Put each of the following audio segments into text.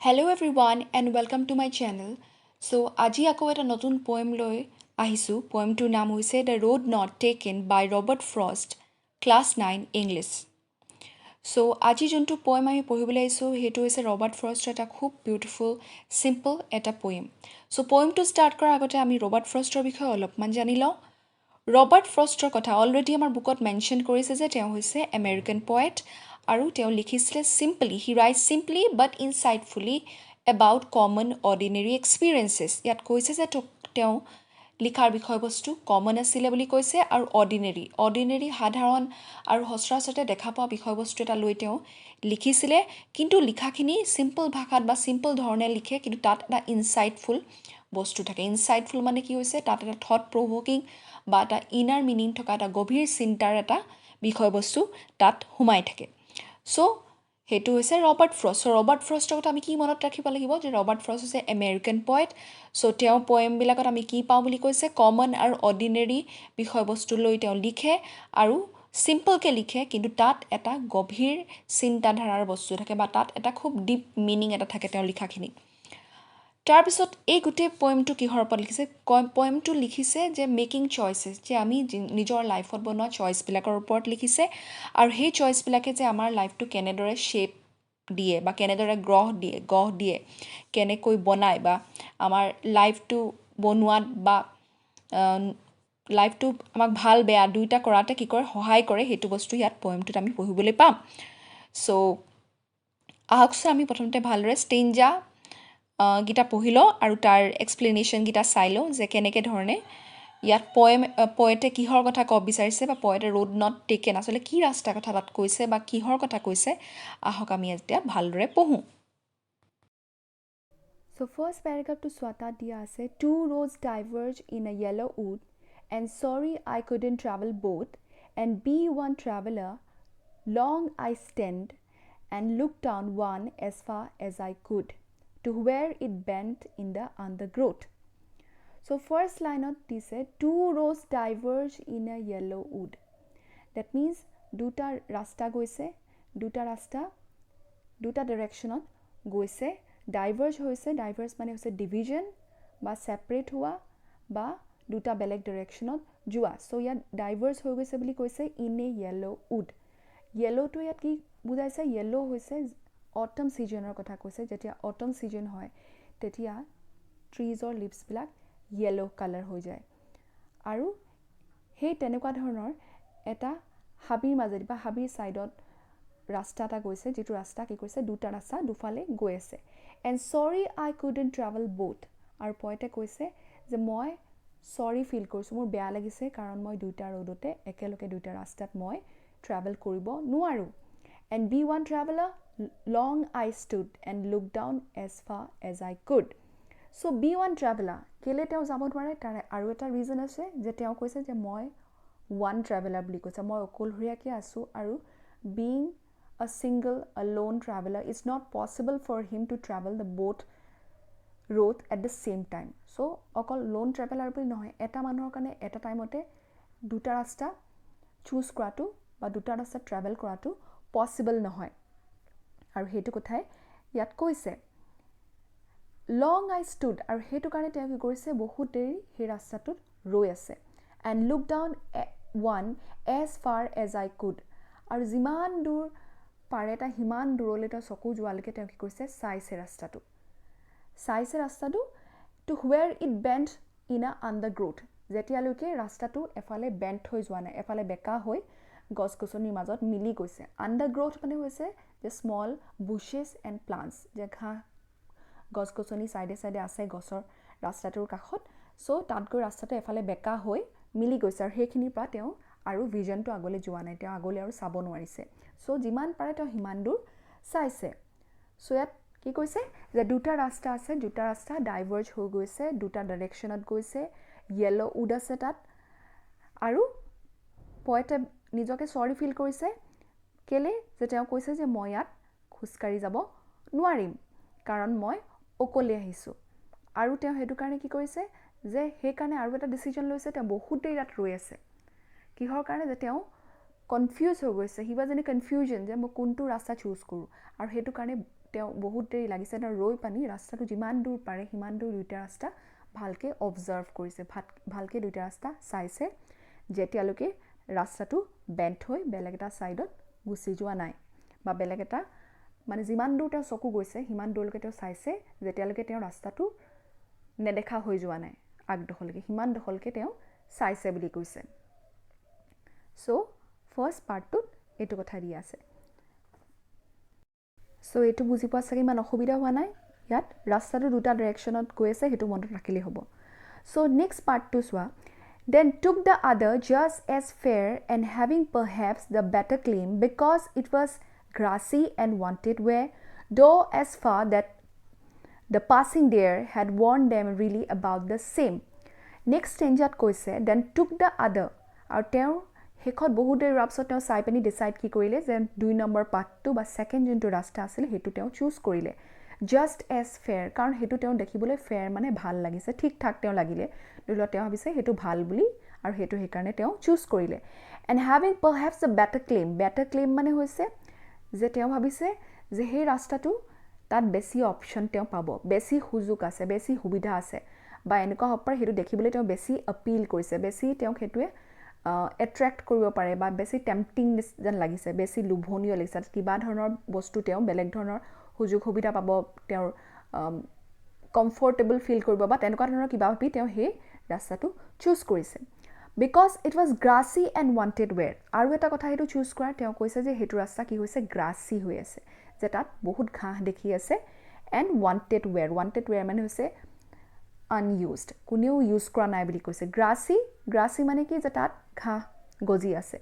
Hello everyone and welcome to my channel. So আজি আকৌ এটা নতুন poem লৈ আহিছো. Poemটোৰ নাম হৈছে The Road Not Taken by Robert Frost, Class 9 English. So আজি যোনটো poem আমি পঢ়িবলৈ আহিছো সেইটো হৈছে ৰবাৰ্ট ফ্ৰষ্টৰ এটা খুব বিউটিফুল সিম্পল এটা poem. So poemটো ষ্টাৰ্ট কৰাৰ আগতে আমি ৰবাৰ্ট ফ্ৰষ্টৰ বিষয়ে অলপমান জানি লওঁ। ৰবাৰ্ট ফ্ৰষ্টৰ কথা অলৰেডি আমাৰ বুকত মেনশ্যন কৰিছে যে তেওঁ হৈছে আমেৰিকান পয়েট আৰু তেওঁ লিখিছিলে simply he writes simply but insightfully about common ordinary experiences ইয়াত কৈছে যে তেওঁ লিখাৰ বিষয়বস্তু কমন আছিলে বুলি কৈছে আৰু অৰ্ডিনেৰী সাধাৰণ আৰু সচৰাচৰতে দেখা পোৱা বিষয়বস্তু এটা লৈ তেওঁ লিখিছিলে কিন্তু লিখাখিনি সিম্পল ভাষাত বা সিম্পল ধৰণে লিখে কিন্তু তাত এটা ইনসাইটফুল বস্তু থাকে ইনসাইটফুল মানে কি হৈছে তাত এটা থট প্ৰভোকিং বা এটা ইনাৰ মিনিং থকা এটা গভীৰ চিন্তাৰ এটা বিষয়বস্তু তাত সোমাই থাকে সো হেতু হৈছে ৰবাৰ্ট ফ্ৰষ্ট ৰবাৰ্ট ফ্ৰষ্টৰ কথা আমি কি মনত ৰাখিব লাগিব যে ৰবাৰ্ট ফ্ৰষ্ট হৈছে আমেৰিকান পয়েট সো তেওঁ পোয়েমবিলাকত আমি কি পাওঁ বুলি কৈছে কমন আৰু অৰ্ডিনেৰী বিষয়বস্তু লৈ তেওঁ লিখে আৰু সিম্পলকে লিখে কিন্তু তাত এটা গভীৰ চিন্তাধাৰাৰ বস্তু থাকে বা তাত এটা খুব ডিপ মিনিং এটা থাকে তেওঁ লিখাখিনি তাৰপিছত এই গোটেই পোয়েমটো কিহৰ ওপৰত লিখিছে পোয়েমটো লিখিছে যে মেকিং চইচেছ যে আমি নিজৰ লাইফত বনোৱা চইচবিলাকৰ ওপৰত লিখিছে আৰু সেই চইচবিলাকে যে আমাৰ লাইফটো কেনেদৰে শ্বেপ দিয়ে বা কেনেদৰে গঢ় দিয়ে কেনেকৈ বনায় বা আমাৰ লাইফটো বনোৱাত বা লাইফটো আমাক ভাল বেয়া দুইটা কৰাতে কি কৰে সহায় কৰে সেইটো বস্তু ইয়াত পোয়েমটোত আমি পঢ়িবলৈ পাম সো আহকচোন আমি প্ৰথমতে ভালদৰে ষ্টেঞ্জা গীতা পঢ়ি লওঁ আৰু তাৰ এক্সপ্লেনেশ্যন গীতা চাই লওঁ যে কেনেকৈ ধৰণে ইয়াত পয়েটে কিহৰ কথা ক'ব বিচাৰিছে বা পয়েটে ৰোড নট টেকেন আচলতে কি ৰাস্তাৰ কথা তাত কৈছে বা কিহৰ কথা কৈছে আহক আমি এতিয়া ভালদৰে পঢ়োঁ So first paragraph to Swata dia ase two roads diverge in a yellow wood and sorry I couldn't travel both and be one traveler long I stand and look down one as far as I could to where it bent in the undergrowth. So first line of this two roads diverge in a yellow wood. That means দুটা ৰাস্তা গৈছে দুটা ডাইৰেকশ্যনত গৈছে ডাইভাৰ্জ হৈছে ডাইভাৰ্জ মানে হৈছে division বা separate হোৱা বা দুটা বেলেগ ডাইৰেকশ্যনত যোৱা সো ইয়াত ডাইভাৰ্জ হৈ গৈছে বুলি কৈছে ইন এ য়েলো উড য়েলোটো ইয়াত কি বুজাইছে য়েলো হৈছে অটম ছিজনৰ কথা কৈছে যেতিয়া অটম ছিজন হয় তেতিয়া ট্ৰিজৰ লিভছবিলাক য়েলো কালাৰ হৈ যায় আৰু সেই তেনেকুৱা ধৰণৰ এটা হাবিৰ মাজেদি বা হাবিৰ ছাইডত ৰাস্তা এটা গৈছে যেটো ৰাস্তা কি কৈছে দুটা ৰাস্তা দুফালে গৈ আছে এণ্ড ছৰি আই কুডেণ্ট ট্ৰেভেল বোথ আৰু পয়েটে কৈছে যে মই ছৰি ফিল কৰিছোঁ মোৰ বেয়া লাগিছে কাৰণ মই দুটা ৰোডতে একেলগে দুটা ৰাস্তাত মই ট্ৰেভেল কৰিব নোৱাৰোঁ and be one traveller long I stood and look down as far as I could so be one traveller কেলৈ তেওঁ যাব নোৱাৰে তাৰ আৰু এটা ৰিজন আছে যে তেওঁ কৈছে যে মই ওৱান ট্ৰেভেলাৰ বুলি কৈছে মই অকলশৰীয়াকৈ আছোঁ আৰু being a single alone traveler it's not possible for him to travel the both road at the same time so অকল lone traveler বুলি নহয় এটা মানুহৰ কাৰণে এটা টাইমতে দুটা ৰাস্তা চুজ কৰাটো বা দুটা ৰাস্তা ট্ৰেভেল কৰাটো পসিবল নহয় আৰু হেতু কথাই ইয়াত কৈছে লং আই ষ্টুড আৰু হেতু কাৰণে তেওঁ কি কৰিছে বহুত দেৰি সেই ৰাস্তাটোত ৰৈ আছে and look down one as far as I could আৰু যিমান দূৰ পাৰে এটা হিমান দূৰলৈ তেওঁ চকু যোৱালৈকে তেওঁ কি কৰিছে চাইছে ৰাস্তাটো to where it bent in a undergrowth যেতিয়ালৈকে ৰাস্তাটো এফালে বেণ্ড হৈ যোৱা নাই এফালে বেকা হৈ গছ গছনিৰ মাজত মিলি গৈছে আণ্ডাৰগ্ৰোথ মানে হৈছে যে স্মল বুশেছ এণ্ড প্লাণ্টছ যে ঘাঁহ গছ গছনি সাইডে সাইডে আছে গছৰ ৰাস্তাটোৰ কাষত সো তাত গৈ ৰাস্তাটো এফালে বেকা হৈ মিলি গৈছে আৰু সেইখিনিৰ পৰা তেওঁ আৰু ভিজনটো আগলৈ যোৱা নাই তেওঁ আগলৈ আৰু চাব নোৱাৰিছে সো যিমান পাৰে তেওঁ হিমান দূৰ চাইছে সো ইয়াত কি কৈছে যে দুটা ৰাস্তা আছে দুটা ৰাস্তা ডাইভাৰ্জ হৈ গৈছে দুটা ডাইৰেকশ্যনত গৈছে য়েলো উড আছে তাত আৰু পয়েটে নিজকে সৰি ফিল কৰিছে কেলে যে তেওঁ কৈছে যে মই ইয়াত খোজকাঢ়ি যাব নোৱাৰিম কাৰণ মই অকলে আহিছোঁ আৰু তেওঁ হেতু কাৰণে কি কৰিছে যে সেই কাৰণে আৰু এটা ডিসিজন লৈছে তেওঁ বহুত দেৰি ৰাত ৰৈ আছে কিহৰ কাৰণে যে তেওঁ কনফিউজ হৈ গৈছে he was in a confusion যে মই কোনটো ৰাস্তা চুজ কৰোঁ আৰু হেতু কাৰণে তেওঁ বহুত দেৰি লাগিছে তেওঁ ৰৈ পানি ৰাস্তাটো যিমান দূৰ পাৰে সিমান দূৰ দুইটা ৰাস্তা ভালকে অবজাৰ্ভ কৰিছে ভালকে দুইটা ৰাস্তা চাইছে যেতিয়ালৈকে ৰাস্তাটো বেন্ট হৈ বেলেগ এটা সাইডত গুচি যোৱা নাই বা বেলেগ এটা মানে যিমান দূৰ তেওঁ চকু গৈছে সিমান দূৰলৈকে তেওঁ চাইছে যেতিয়ালৈকে তেওঁ ৰাস্তাটো নেদেখা হৈ যোৱা নাই আগদখলকে সিমান দখলকে তেওঁ চাইছে বুলি কৈছে সো ফাৰ্স্ট পাৰ্টটোত এইটো কথা দিয়া আছে সো এইটো বুজি পোৱা চাগে ইমান অসুবিধা হোৱা নাই ইয়াত ৰাস্তাটো দুটা ডাইৰেকশ্যনত গৈ আছে সেইটো মনত ৰাখিলে হ'ব সো নেক্সট পাৰ্টটো চোৱা then took the other just as fair and having perhaps the better claim because it was grassy and wanted where though as far that the passing there had warned them really about the same next stanzat কৈছে then took the other আৰু তেওঁ হেকত বহুত দেৰি ৰাপছত তেওঁ চাই পানি decide কি কৰিলে যে 2 নম্বৰ পাৰ্টটো বা সেকেন্ড যোনটো ৰাস্তা আছিল হেতু তেওঁ চুজ কৰিলে just as fair কাৰণ হেতু তেওঁ দেখিবলৈ ফেয়াৰ মানে ভাল লাগিছে ঠিক ঠাক তেওঁ লাগিলে দুলো তেওঁ ভাবিছে হেতু ভাল বুলি আৰু হেতু হে কাৰণে তেওঁ চুজ কৰিলে and having perhaps a better claim মানে হৈছে যে তেওঁ ভাবিছে যে সেই ৰাস্তাটো তাত বেছি অপচন তেওঁ পাব বেছি সুযোগ আছে বেছি সুবিধা আছে বা এনেকুৱা হপাৰ হেতু দেখিবলৈ তেওঁ বেছি আপীল কৰিছে বেছি তেওঁ হেতুৱে এট্ৰাক্ট কৰিব পাৰে বা বেছি টেম্পটিং যেন লাগিছে বেছি লোভনীয় লাগিছে কিবা ধৰণৰ বস্তু তেওঁ বেলেগ ধৰণৰ সুযোগ সুবিধা পাব তেওঁৰ কমফৰ্টেবল ফিল কৰিব বা তেনেকুৱা ধৰণৰ কিবা ভাবি তেওঁ সেই ৰাস্তাটো চুজ কৰিছে because it was grassy and wanted where আৰু এটা কথা হেতু চুজ কৰা তেওঁ কৈছে যে হেতু ৰাস্তা কি হৈছে গ্ৰাসি হৈ আছে যে তাত বহুত ঘাঁহ দেখি আছে and wanted where মানে হৈছে unused কোনেও ইউজ কৰা নাই বুলি কৈছে গ্ৰাসি মানে কি যে তাত ঘাঁহ গজি আছে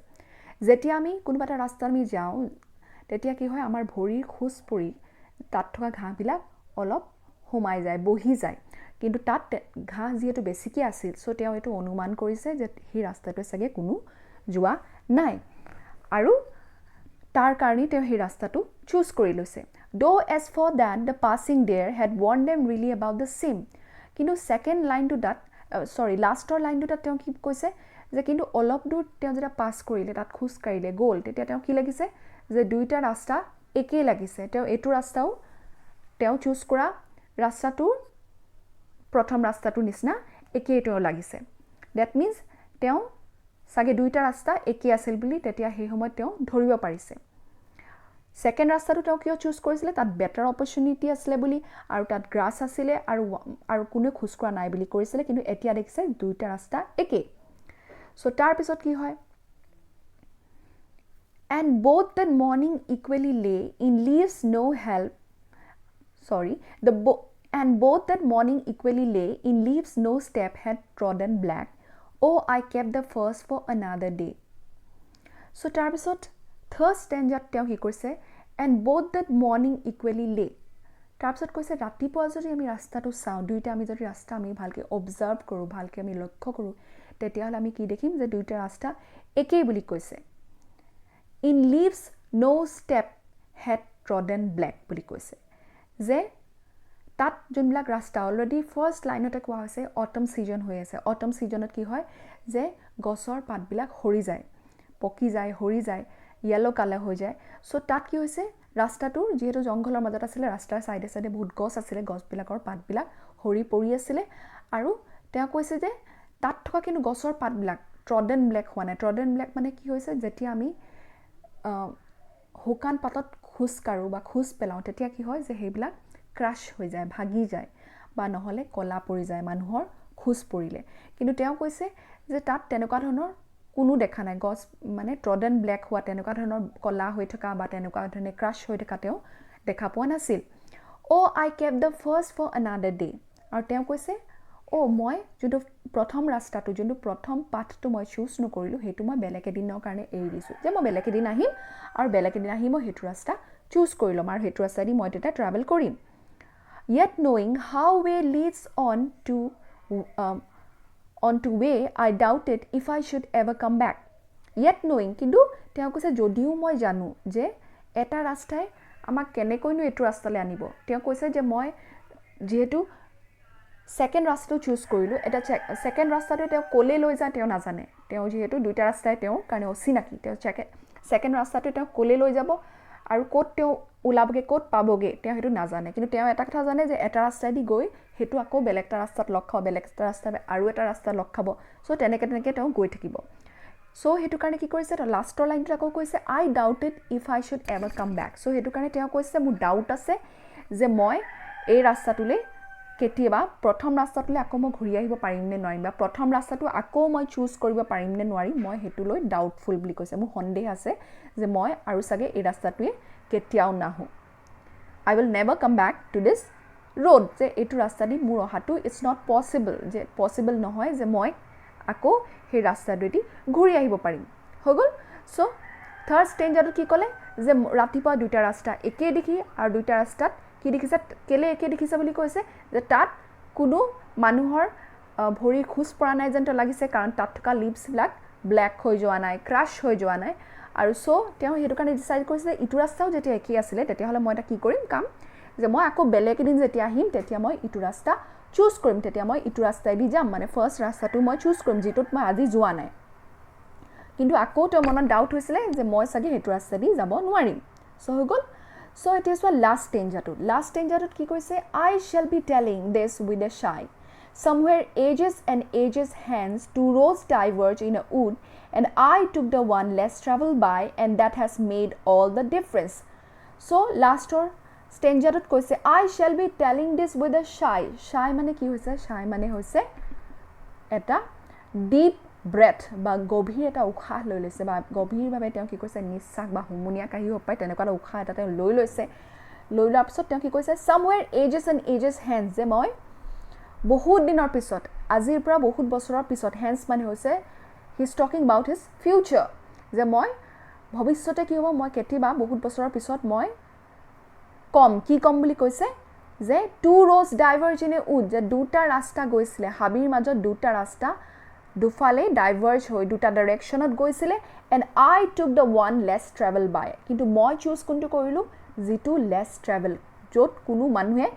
যেতিয়া আমি কোনোবা এটা ৰাস্তা আমি যাওঁ তেতিয়া কি হয় আমাৰ ভৰিৰ খুজ পৰি তাত থকা ঘাঁহবিলাক অলপ হুমাই যায় বহি যায় কিন্তু তাত ঘাঁহ যেটো বেছিকৈ আছিল সো তেওঁ এটো অনুমান কৰিছে যে হি ৰাস্তাটো সগে কোনো যোৱা নাই আৰু তাৰ কাৰণে তেওঁ হি ৰাস্তাটো চুজ কৰি লৈছে though as for that the passing there had warned them really about the same কিন্তু সেকেন্ড লাইনটো দাত লাষ্টৰ লাইনটো তাত তেওঁ কি কৈছে যে কিন্তু অলপ দূৰ তেওঁ যেটা পাস কৰিলে তাত খুজ কাৰিলে গ'ল তেতিয়া তেওঁ কি লাগিছে যে দুইটা ৰাস্তা একেই লাগিছে তেওঁ এটো ৰাস্তাও তেওঁ চুজ কৰা ৰাস্তাটোৰ প্ৰথম ৰাস্তাটো নিচিনা একেইটো লাগিছে দ্যাট মিন্স তেওঁ সাগে দুইটা ৰাস্তা একেই আছিল বুলি তেতিয়া সেই সময়ত তেওঁ ধৰিব পাৰিছে সেকেন্ড ৰাস্তাটো তেওঁ কিয় চুজ কৰিছিলে তাত বেটাৰ অপৰচুনিটি আছিল বুলি আৰু তাত গ্ৰাস আছিল আৰু কোনো খুজ কৰা নাই বুলি কৰিছিলে কিন্তু এতিয়া দেখিছে দুইটা ৰাস্তা একেই সো তাৰ পিছত কি হয় and both that morning equally lay in leaves no help and both that morning equally lay in leaves no step had trodden black oh I kept the first for another day so tar pisot third stanza তেওঁ কি কৈছে and both that morning equally lay tar pisot কৈছে ৰাতিপুৱা যদি আমি ৰাস্তাটো চাও দুইটা আমি যদি ৰাস্তা আমি ভালকে অবজাৰ্ভ কৰো ভালকে আমি লক্ষ্য কৰো তেতিয়া হলে আমি কি দেখিম যে দুইটা ৰাস্তা একেই বুলি কৈছে in leaves no step had trodden black বুলি কৈছে যে তাত যোনবিলাক ৰাস্তা অলৰেডি ফাৰ্স্ট লাইনতে কোৱা হৈছে অটম সিজন হৈ আছে অটম সিজনত কি হয় যে গছৰ পাতবিলাক হৰি যায় পকি যায় হৰি যায় ইয়েলো কালাৰ হৈ যায় সো তাত কি হৈছে ৰাস্তাটো যেহেতু জংঘলৰ মাজত আছিল ৰাস্তাৰ সাইডে সাইডে বহুত গছ আছিল গছবিলাকৰ পাতবিলাক হৰি পৰি আছিল আৰু তেওঁ কৈছে যে তাত থকা কিন্তু গছৰ পাতবিলাক ট্ৰডেন ব্লেক হোৱা নাই ট্ৰডেন ব্লেক মানে কি হৈছে যেতিয়া আমি হুকান পাতত খুজ কাৰো বা খুজ পেলাও তেতিয়া কি হয় যে হেবিলাক ক্ৰাশ হৈ যায় ভাগি যায় বা নহলে কলা পৰি যায় মানুহৰ খুজ পৰিলে কিন্তু তেওঁ কৈছে যে তাত তেনেকুৱা ধৰণৰ কোনো দেখা নাই গছ মানে ট্ৰডেন ব্লেক হোৱা তেনেকুৱা ধৰণৰ কলা হৈ থকা বা তেনেকুৱা ধৰণে ক্ৰাশ হৈ থকা তেওঁ দেখা পোৱা নাছিল oh I kept the first for another day আৰু তেওঁ কৈছে মই যোনটো প্ৰথম ৰাস্তাটো যোনটো প্ৰথম পাথটো মই চুজ নকৰিলো হেতু মই বেলেগ এদিনৰ কাৰণে এৰি দিছো যে মই বেলেগ এদিন আহিম আৰু বেলেগ এদিন আহি মই হেতু ৰাস্তা চুজ কৰিলম আৰু হেতু ৰাস্তা দি মই তেতিয়া ট্ৰাভেল কৰিম yet knowing how way leads on to way I doubted if I should ever come back yet knowing কিন্তু তেওঁ কৈছে যদিও মই জানো যে এটা ৰাস্তাই আমাক কেনেকৈনো এটো ৰাস্তালৈ আনিব তেওঁ কৈছে যে মই যেহেতু সেকেন্ড ৰাস্তাটো চুজ কৰিলো এটা সেকেন্ড ৰাস্তাটো তেওঁ কোলে লৈ যায় তেওঁ নাজানে তেওঁ যেহেতু দুইটা ৰাস্তাই তেওঁ কাৰণে অচিনাকি তেওঁ সেকেন্ড ৰাস্তাটো তেওঁ কোলে লৈ যাব আৰু ক'ত তেওঁ ওলাবগে ক'ত পাবগে তেওঁ হেতু নাজানে কিন্তু তেওঁ এটা কথা জানে যে এটা ৰাস্তাদি গৈ হেতু আকৌ বেলেগ এটা ৰাস্তাত লগ খাব বেলেগ এটা ৰাস্তা আৰু এটা ৰাস্তা লগ খাব সো তেনেকে তেওঁ গৈ থাকিব সো হেতু কাৰণে কি কৰিছে তো লাষ্টৰ লাইনটো আকৌ কৈছে I doubted if I should ever come back সো হেতু কাৰণে তেওঁ কৈছে মোৰ ডাউট আছে যে মই এই ৰাস্তাটোলৈ কেতিয়াবা প্ৰথম ৰাস্তাটোলৈ আকৌ মই ঘূৰি আহিব পাৰিম নে নোৱাৰিম বা প্ৰথম ৰাস্তাটো আকৌ মই চুজ কৰিব পাৰিম নে নোৱাৰিম মই হেতুলৈ ডাউটফুল বুলি কৈছে মোৰ সন্দেহ আছে যে মই আৰু সাগে এই ৰাস্তাটোৱে কেতিয়াও নাহো I will never come back to this road যে এইটো ৰাস্তা দি মোৰ অহাটো it's not possible যে possible নহয় যে মই আকৌ সেই ৰাস্তাটোদি ঘূৰি আহিব পাৰিম হৈ গল সো থাৰ্ড ষ্টেঞ্জাৰটো কি ক'লে যে ৰাতিপুৱা দুটা ৰাস্তা একে দেখি আৰু দুটা ৰাস্তাত কি দেখিছে কেলে একে দেখিছে বুলি কৈছে যে তাত কোনো মানুহৰ ভৰি খুজ পৰা নাই যেন লাগিছে কাৰণ তাত থকা লিভছ বিলাক ব্ল্যাক হৈ যোৱা নাই ক্ৰাশ হৈ যোৱা নাই আৰু সো তেওঁ হেতু কাৰণে ডিসাইড কৰিছে ইটো ৰাস্তাও যেতিয়া একে আছিল তেতিয়া হলে মই এটা কি কৰিম কাম যে মই আকৌ বেলেগ এদিন যেতিয়া আহিম তেতিয়া মই ইটো ৰাস্তা চুজ কৰিম তেতিয়া মই ইটো ৰাস্তাই দি যাম মানে ফাৰ্স্ট ৰাস্তাটো মই চুজ কৰিম যেটোত মই আজি যোৱা নাই কিন্তু আকৌ তেওঁ মনত ডাউট হৈছিলে যে মই সাগে হেতু ৰাস্তা দি যাব নোৱাৰিম সো হৈ গল সো ইট ইজ লাষ্ট ষ্টেঞ্জাৰটোত কি কৈছে I shall be telling this with a shy somewhere ages hence two roads diverge in a wood and I took the one less traveled by and that has made all the difference so lastor ষ্টেঞ্জাৰটোত কৈছে I shall be telling this with a shy মানে কি হৈছে shy মানে হৈছে এটা deep breath বা গভীৰ এটা উশাহ লৈ লৈছে বা গভীৰভাৱে তেওঁ কি কৈছে নিশ্বাস বা হুমুনিয়া কাহি হ'ব পায় তেনেকুৱা উশাহ এটা তেওঁ লৈ লৈছে লৈ লোৱাৰ পিছত তেওঁ কি কৈছে somewhere ages hence যে মই বহুত দিনৰ পিছত আজিৰ পৰা বহুত বছৰৰ পিছত hence মানে হৈছে he is talking about his future যে মই ভৱিষ্যতে কি হ'ব মই কেতিয়াবা বহুত বছৰৰ পিছত মই কি কম বুলি কৈছে যে two roads diverge in a wood যে দুটা ৰাস্তা গৈছিলে হাবিৰ মাজত দুটা ৰাস্তা দুফালে ডাইভাৰ্জ হৈ দুটা ডাইৰেকশনত গৈছিলে and I took the one less traveled by কিন্তু মই চুজ কোনটো কৰিলো যেটো less travel যত কোনো মানুহে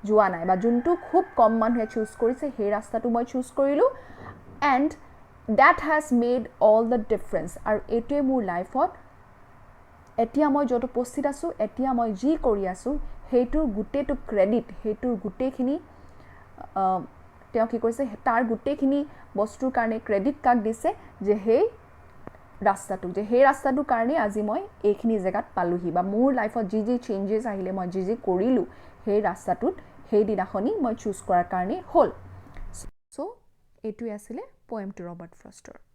যোৱা নাই বা যোনটো খুব কম মানুহে চুজ কৰিছে সেই ৰাস্তাটো মই চুজ কৰিলো and that has made all the difference আৰু এটোৱে মোৰ লাইফত এতিয়া মই যত উপস্থিত আছো এতিয়া মই যি কৰি আছো হেইটোৰ গুটেটো ক্ৰেডিট হেইটোৰ গুটেখিনি তেওঁ কি কৈছে তাৰ গুটেখিনি বস্তুৰ কাৰণে ক্ৰেডিট কাক দিছে যে হেই ৰাস্তাটো কাৰণে আজি মই এইখিনি জেগাত পালোহি বা মোৰ লাইফত যি চেঞ্জেস আহিলে মই যি কৰিলো হেই ৰাস্তাটোত হেই দিনাখনি মই চুজ কৰাৰ কাৰণে হল সো এটোই আছিল পোয়েমটো ৰবাৰ্ট ফ্ৰষ্টৰ